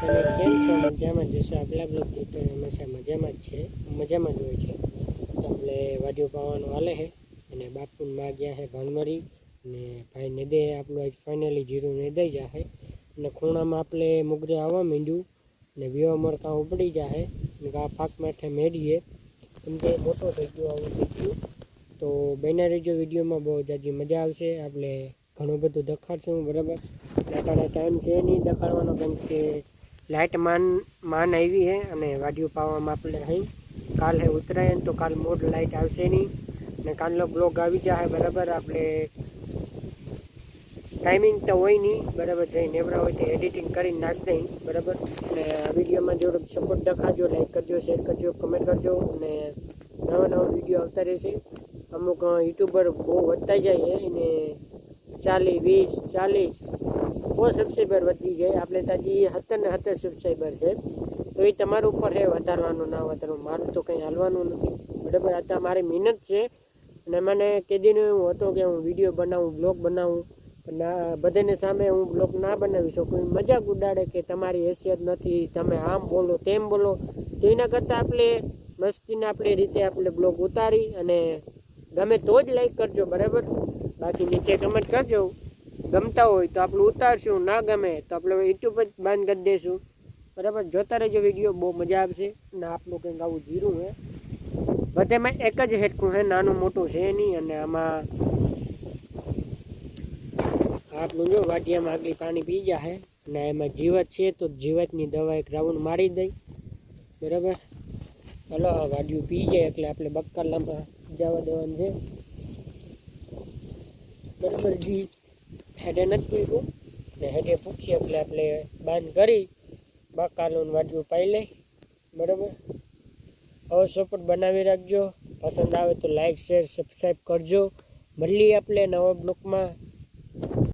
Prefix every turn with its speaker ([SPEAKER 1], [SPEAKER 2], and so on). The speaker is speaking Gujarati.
[SPEAKER 1] તમે કેમ છો? મજામાં જ જશો? આપણા બ્લોગથી તો હંમેશા મજામાં જ છે, મજામાં જ હોય છે. તો આપણે વાડીઓ પાવાનું હાલે છે અને બાપુન માં ગયા છે ભણમરી અને ભાઈ નેદે આપણું આજ ફાઇનલી જીરું નેદાઈ જશે અને ખૂણામાં આપણે મુગરે આવવા માંડ્યું અને વ્યવ મરકાં ઉપડી જશે અને આ પાક માટે મેળીએ કેમ કે મોટો થઈ ગયો આવું થઈ ગયું. તો બન્યા રહેજો વિડીયોમાં, બહુ જાજી મજા આવશે. આપણે ઘણું બધું દેખાડશું બરાબર. અત્યારે ટાઈમ છે નહીં દેખાડવાનો કેમ કે લાઇટ માન આવી છે અને વાડીઓ પાવામાં આપણે અહીં કાલ હે ઉતરાયણ, તો કાલ મોડ લાઇટ આવશે નહીં અને કાલનો બ્લોગ આવી જાય બરાબર. આપણે ટાઈમિંગ તો હોય નહીં બરાબર, જઈ નેવરા હોય તો એડિટિંગ કરીને નાખી દઈ બરાબર. અને આ વિડીયોમાં થોડોક સપોર્ટ દેખાડજો, લાઈક કરજો, શેર કરજો, કમેન્ટ કરજો અને નવા વિડીયો આવતા રહેશે. અમુક યુટ્યુબર બહુ વધતા જાય એને 40, 20, 40 બહુ સબસ્ક્રાઈબર વધી જાય. આપણે તાજી 17 ને 17 સબસ્ક્રાઈબર છે, તો એ તમારા ઉપર છે વધારવાનું ના વધારવાનું, મારું તો કંઈ હાલવાનું નથી બરાબર. આ તો મારી મહેનત છે અને મને કેદીનો એવું હતો કે હું વિડીયો બનાવું, બ્લોગ બનાવું, પણ બધાને સામે હું બ્લોગ ના બનાવી શકું. મજાક ઉડાડે કે તમારી હેસિયત નથી, તમે આમ બોલો તેમ બોલો, તો એના કરતાં આપણે મસ્તીને આપણી રીતે આપણે બ્લોગ ઉતારી અને ગમે તો જ લાઈક કરજો બરાબર. બાકી નીચે કમેન્ટ કરજો, ગમતા હોય તો આપણે ઉતારશું, ના ગમે તો આપણે યુટ્યુબ જ બંધ કરી દઈશું બરાબર. જોતા રહેજો વિડીયો, બહુ મજા આવશે. અને આપણું કંઈક આવું જીરું છે, બધામાં એક જ હેડકું છે, નાનું મોટું છે નહીં. અને આમાં આપણું જો વાટિયામાં આગળ પાણી પી ગયા છે અને એમાં જીવત છે, તો જીવતની દવા એક રાઉન્ડ મારી દઈ બરાબર. હલો, વાડિયું પી જાય એટલે આપણે બક્કાલામાં જવા દેવાનું છે બરાબર. જી હેડે નથી પીવું ને હેડે પૂછીએ એટલે આપણે બંધ કરી બક્કાલું વાડિયું પાઈ લઈ બરાબર. હવે સપોર્ટ બનાવી રાખજો, પસંદ આવે તો લાઈક શેર સબસ્ક્રાઈબ કરજો. મળીએ આપણે નવા બ્લોગમાં.